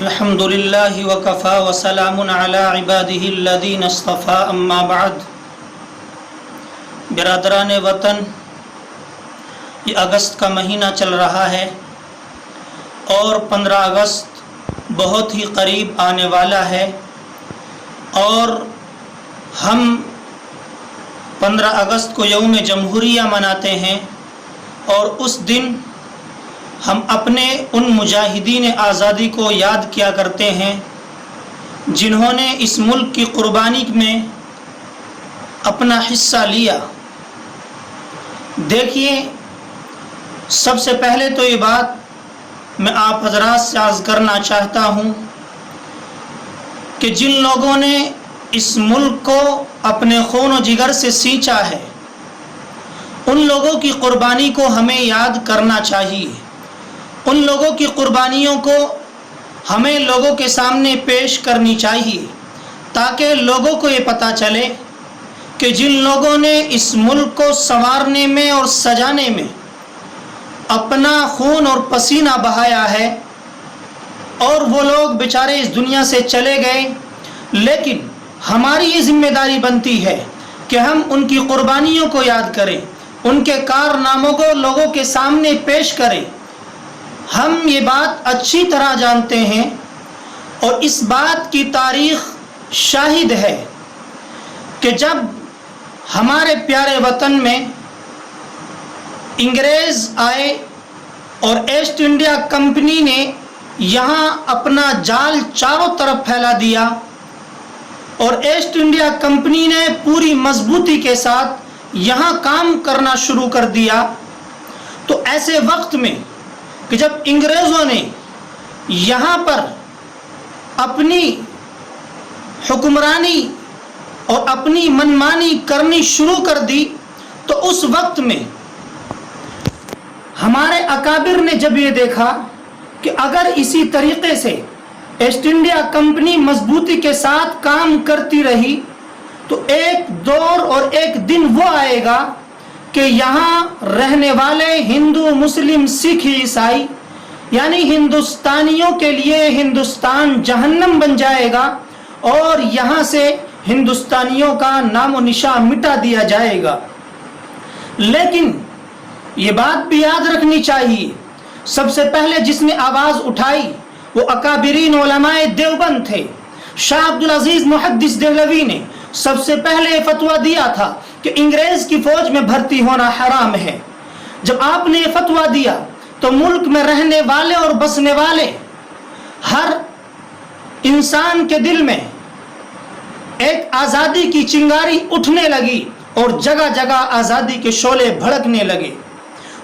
الحمد للہ وکفا وسلام علی عباده الذین اصطفى اما بعد۔ برادران وطن، یہ اگست کا مہینہ چل رہا ہے اور 15 اگست بہت ہی قریب آنے والا ہے، اور ہم 15 اگست کو یوم جمہوریہ مناتے ہیں، اور اس دن ہم اپنے ان مجاہدین آزادی کو یاد کیا کرتے ہیں جنہوں نے اس ملک کی قربانی میں اپنا حصہ لیا۔ دیکھیے، سب سے پہلے تو یہ بات میں آپ حضرات سے عرض کرنا چاہتا ہوں کہ جن لوگوں نے اس ملک کو اپنے خون و جگر سے سینچا ہے، ان لوگوں کی قربانی کو ہمیں یاد کرنا چاہیے۔ ان لوگوں کی قربانیوں کو ہمیں لوگوں کے سامنے پیش کرنی چاہیے، تاکہ لوگوں کو یہ پتہ چلے کہ جن لوگوں نے اس ملک کو سنوارنے میں اور سجانے میں اپنا خون اور پسینہ بہایا ہے، اور وہ لوگ بیچارے اس دنیا سے چلے گئے، لیکن ہماری یہ ذمہ داری بنتی ہے کہ ہم ان کی قربانیوں کو یاد کریں، ان کے کارناموں کو لوگوں کے سامنے پیش کریں۔ ہم یہ بات اچھی طرح جانتے ہیں، اور اس بات کی تاریخ شاہد ہے کہ جب ہمارے پیارے وطن میں انگریز آئے اور ایسٹ انڈیا کمپنی نے یہاں اپنا جال چاروں طرف پھیلا دیا، اور ایسٹ انڈیا کمپنی نے پوری مضبوطی کے ساتھ یہاں کام کرنا شروع کر دیا، تو ایسے وقت میں کہ جب انگریزوں نے یہاں پر اپنی حکمرانی اور اپنی منمانی کرنی شروع کر دی، تو اس وقت میں ہمارے اکابر نے جب یہ دیکھا کہ اگر اسی طریقے سے ایسٹ انڈیا کمپنی مضبوطی کے ساتھ کام کرتی رہی تو ایک دور اور ایک دن وہ آئے گا کہ یہاں رہنے والے ہندو، مسلم، سکھ، عیسائی یعنی ہندوستانیوں کے لیے ہندوستان جہنم بن جائے گا، اور یہاں سے ہندوستانیوں کا نام و نشان مٹا دیا جائے گا۔ لیکن یہ بات بھی یاد رکھنی چاہیے، سب سے پہلے جس نے آواز اٹھائی وہ اکابرین علماء دیوبند تھے۔ شاہ عبدالعزیز محدث دہلوی نے سب سے پہلے فتویٰ دیا تھا کہ انگریز کی فوج میں بھرتی ہونا حرام ہے۔ جب آپ نے یہ فتویٰ دیا تو ملک میں رہنے والے اور بسنے والے ہر انسان کے دل میں ایک آزادی کی چنگاری اٹھنے لگی، اور جگہ جگہ آزادی کے شعلے بھڑکنے لگے۔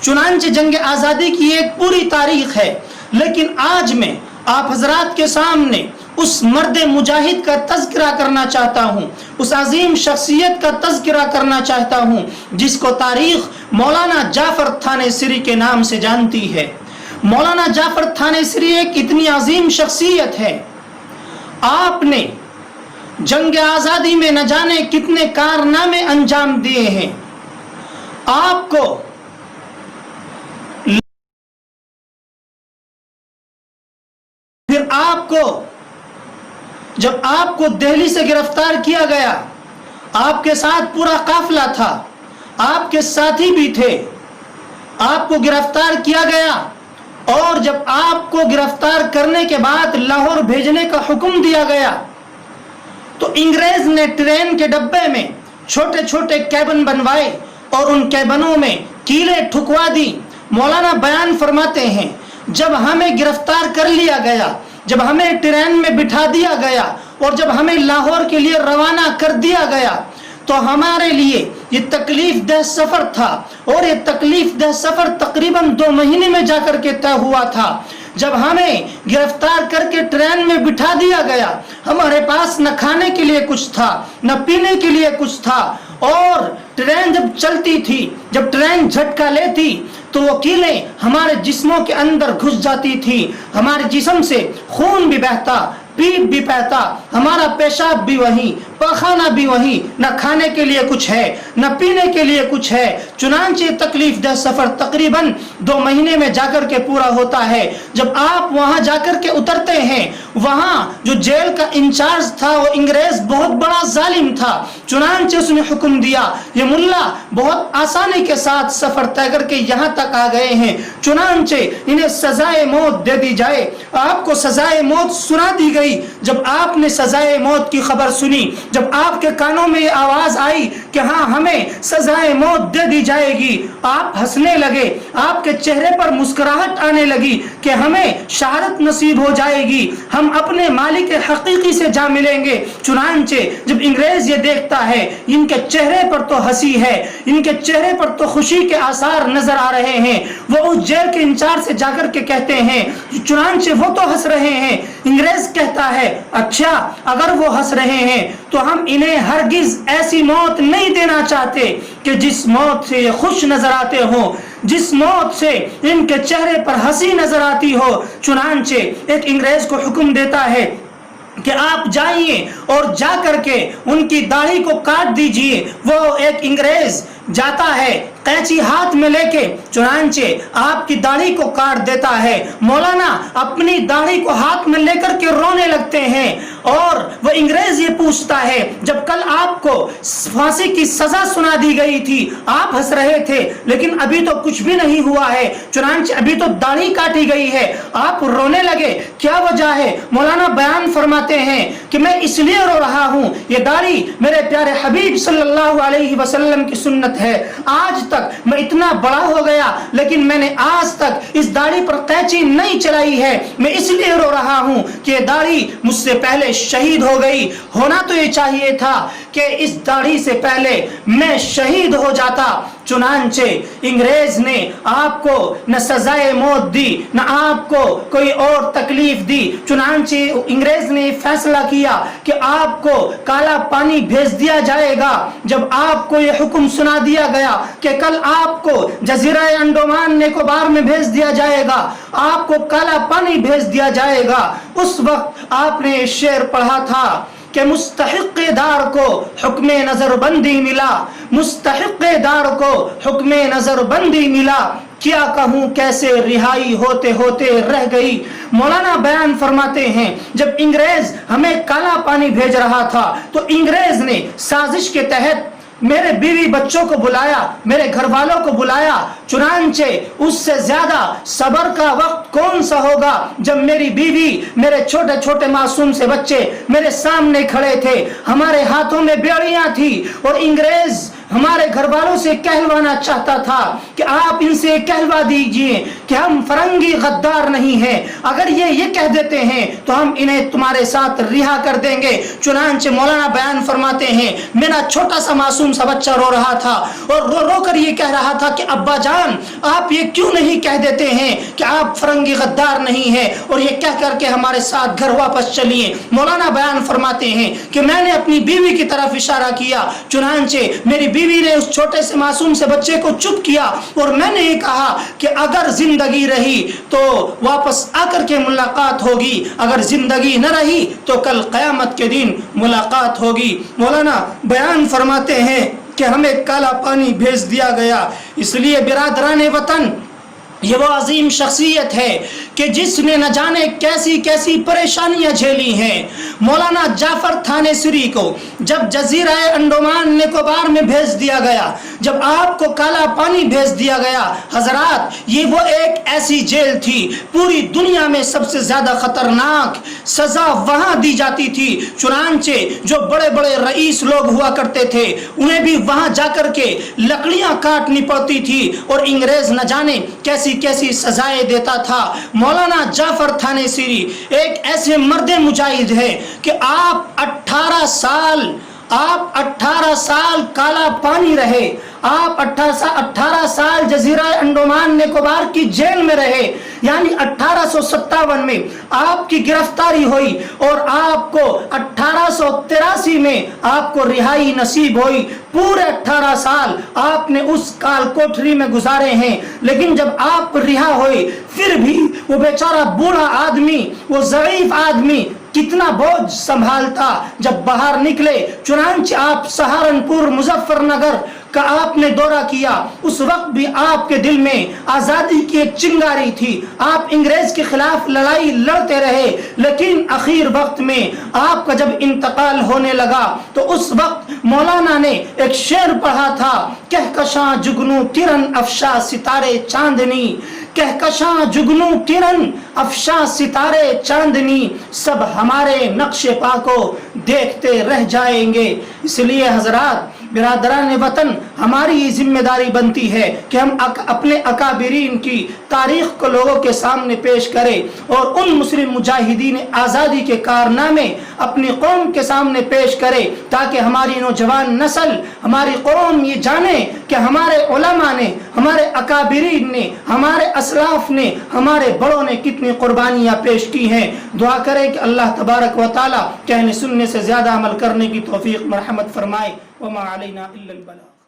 چنانچہ جنگ آزادی کی ایک پوری تاریخ ہے، لیکن آج میں آپ حضرات کے سامنے اس مرد مجاہد کا تذکرہ کرنا چاہتا ہوں، اس عظیم شخصیت کا تذکرہ کرنا چاہتا ہوں جس کو تاریخ مولانا جعفر تھانیسری کے نام سے جانتی ہے۔ مولانا جعفر تھانیسری ایک اتنی عظیم شخصیت ہے، آپ نے جنگ آزادی میں نہ جانے کتنے کارنامے انجام دیے ہیں۔ آپ کو جب آپ کو دہلی سے گرفتار کیا گیا، آپ کے ساتھ پورا قافلہ تھا، آپ کے ساتھی بھی تھے، آپ کو گرفتار کیا گیا، اور جب آپ کو گرفتار کرنے کے بعد لاہور بھیجنے کا حکم دیا گیا تو انگریز نے ٹرین کے ڈبے میں چھوٹے چھوٹے کیبن بنوائے اور ان کیبنوں میں کیلیں ٹھکوا دی۔ مولانا بیان فرماتے ہیں، جب ہمیں گرفتار کر لیا گیا، جب ہمیں ٹرین میں بٹھا دیا گیا، اور جب ہمیں لاہور کے لیے روانہ کر دیا گیا، تو ہمارے لیے یہ تکلیف دہ سفر تھا، اور یہ تکلیف دہ سفر تقریباً 2 مہینے میں جا کر کے طے ہوا تھا۔ جب ہمیں گرفتار کر کے ٹرین میں بٹھا دیا گیا، ہمارے پاس نہ کھانے کے لیے کچھ تھا، نہ پینے کے لیے کچھ تھا، اور ٹرین جب چلتی تھی، جب ٹرین جھٹکا لیتی تو وہ کیلیں ہمارے جسموں کے اندر گھس جاتی تھی، ہمارے جسم سے خون بھی بہتا، پیپ بھی بہتا، ہمارا پیشاب بھی وہیں पखाना भी वही, न खाने के लिए कुछ है न पीने के लिए कुछ है। चुनांचे तकलीफ दह सफर तकरीबन 2 महीने में जाकर के पूरा होता है। जब आप वहां जाकर के उतरते हैं, वहां जो जेल का इंचार्ज था वो अंग्रेज बहुत बड़ा जालिम था। चुनांचे उसने हुक्म दिया, ये मुल्ला बहुत आसानी के साथ सफर तय करके यहाँ तक आ गए हैं, चुनांचे इन्हें सजाए मौत दे दी जाए। आपको सजाए मौत सुना दी गई। जब आपने सजाए मौत की खबर सुनी, जब आपके कानों में ये आवाज आई कि हाँ हमें सजाए मौत दे दी जाएगी, आप हंसने लगे, आपके चेहरे पर मुस्कुराहट आने लगी कि हमें शहादत नसीब हो जाएगी, हम अपने मालिक हकीकी से जा मिलेंगे। चुनांचे जब अंग्रेज ये देखता है, इनके चेहरे पर तो हंसी है, इनके चेहरे पर तो खुशी के आसार नजर आ रहे हैं। वो उस जेल के इंचार्ज से जाकर के कहते हैं, चुनांचे वो तो हंस रहे हैं। अंग्रेज कहता है, अच्छा अगर वो हंस रहे हैं तो हम इन्हें हरगिज ऐसी मौत नहीं देना चाहते कि जिस मौत से ये खुश नजर आते हो, जिस मौत से इनके चेहरे पर हंसी नजर आती हो। चुनांचे एक अंग्रेज को हुक्म देता है कि आप जाइए और जा करके उनकी दाढ़ी को काट दीजिए। वो एक अंग्रेज जाता है, कैंची हाथ में लेके चुनांचे आपकी दाढ़ी को काट देता है। मौलाना अपनी दाढ़ी को हाथ में लेकर के रोने लगते हैं और वो अंग्रेज ये पूछता है, जब कल आपको फांसी की सजा सुना दी गई थी आप हंस रहे थे, लेकिन अभी तो कुछ भी नहीं हुआ है, चुनांचे अभी तो दाढ़ी काटी गई है, आप रोने लगे, क्या वजह है? मौलाना बयान फरमाते हैं कि मैं इसलिए रो रहा हूं, ये दाढ़ी मेरे प्यारे हबीब सल्लल्लाहु अलैहि वसल्लम की सुन्नत है। आज तक मैं इतना बड़ा हो गया लेकिन मैंने आज तक इस दाढ़ी पर कैंची नहीं चलाई है। मैं इसलिए रो रहा हूं कि ये दाढ़ी मुझसे पहले शहीद हो गई। होना तो ये चाहिए था कि इस दाढ़ी से पहले मैं शहीद हो जाता। चुनांचे अंग्रेज ने आपको न सजाए मौत दी, न आपको कोई और तकलीफ दी। चुनांचे अंग्रेज ने फैसला किया कि आपको काला पानी भेज दिया जाएगा। जब आपको ये हुक्म सुना दिया गया कि कल आपको जजीरा अंडोमान निकोबार में भेज दिया जाएगा, आपको काला पानी भेज दिया जाएगा, उस वक्त आपने शेर पढ़ा था कि मुस्तहिक़ दार को हुक्मे नजरबंदी मिला, मुस्तहिक़ दार को हुक्मे नजरबंदी मिला, क्या कहूं कैसे रिहाई होते होते रह गई। मौलाना बयान फरमाते हैं, जब अंग्रेज हमें काला पानी भेज रहा था तो अंग्रेज ने साजिश के तहत मेरे बीवी बच्चों को बुलाया, मेरे घर वालों को बुलाया। चुनांचे उससे ज्यादा सबर का वक्त कौन सा होगा जब मेरी बीवी, मेरे छोटे छोटे मासूम से बच्चे मेरे सामने खड़े थे, हमारे हाथों में बेड़ियां थी और अंग्रेज हमारे घर वालों से कहलवाना चाहता था कि आप इनसे कहलवा दीजिए कि हम फरंगी गद्दार नहीं हैं, अगर ये कह देते हैं तो हम इन्हें तुम्हारे साथ रिहा कर देंगे। चुनांचे मौलाना बयान फरमाते हैं, मेरा छोटा सा मासूम सा बच्चा रो रहा था और रो रो कर ये कह रहा था कि अब्बा जान आप ये क्यों नहीं कह देते हैं कि आप फरंगी गद्दार नहीं है और ये कह करके हमारे साथ घर वापस चलिए। मौलाना बयान फरमाते हैं कि मैंने अपनी बीवी की तरफ इशारा किया, चुनांचे मेरी बीवी ने उस छोटे से मासूम से बच्चे को चुप किया और मैंने ये कहा कि अगर जिंदगी रही तो वापस आकर के मुलाकात होगी, अगर जिंदगी न रही तो कल क़यामत के दिन मुलाकात होगी। मौलाना बयान फरमाते हैं कि हमें काला पानी भेज दिया गया, इसलिए बिरादरान वतन ये वो अजीम शख्सियत है कि जिसने न जाने कैसी कैसी परेशानियां झेली हैं। मौलाना जाफर थानेसरी को जब जजीरा अंडोमान निकोबार में भेज दिया गया, जब आपको काला पानी भेज दिया गया, हजरात ये वो एक ऐसी जेल थी, पूरी दुनिया में सबसे ज्यादा खतरनाक सजा वहां दी जाती थी। चुनांचे जो बड़े बड़े रईस लोग हुआ करते थे उन्हें भी वहां जाकर के लकड़ियां काटनी पड़ती थी और अंग्रेज न जाने कैसी कैसी सजाएं देता था। मौलाना जाफर थानेसरी एक ऐसे मर्दे मुजाहिद है कि आप 18 साल काला पानी रहे, आप 18 साल जजीरा अंडोमान निकोबार की जेल में रहे, यानी 1857 में आपकी गिरफ्तारी हुई और आपको 1883 में आपको रिहाई नसीब हुई। पूरे 18 साल आपने उस काल कोठरी में गुजारे हैं, लेकिन जब आप रिहा हुए फिर भी वो बेचारा बूढ़ा आदमी, वो ज़ईफ आदमी کتنا بوجھ سنبھالتا جب باہر نکلے. چنانچہ آپ سہارنپور مظفر نگر کا آپ نے دورہ کیا. اس وقت بھی آپ کے دل میں آزادی کی ایک چنگاری تھی. آپ انگریز کے خلاف لڑائی لڑتے رہے، لیکن اخیر وقت میں آپ کا جب انتقال ہونے لگا تو اس وقت مولانا نے ایک شعر پڑھا تھا، کہکشاں جگنو کرن افشا ستارے چاندنی، کہکشاں جگنو کرن افشا ستارے چاندنی، سب ہمارے نقش پا کو دیکھتے رہ جائیں گے. اس لیے حضرات برادران وطن، ہماری یہ ذمہ داری بنتی ہے کہ ہم اپنے اکابرین کی تاریخ کو لوگوں کے سامنے پیش کریں اور ان مسلم مجاہدین آزادی کے کارنامے اپنی قوم کے سامنے پیش کرے، تاکہ ہماری نوجوان نسل، ہماری قوم یہ جانے کہ ہمارے علماء نے، ہمارے اکابرین نے، ہمارے اسلاف نے، ہمارے بڑوں نے کتنی قربانیاں پیش کی ہیں. دعا کریں کہ اللہ تبارک و تعالی کہنے سننے سے زیادہ عمل کرنے کی توفیق مرحمت فرمائے. وما علینا الا البلاغ.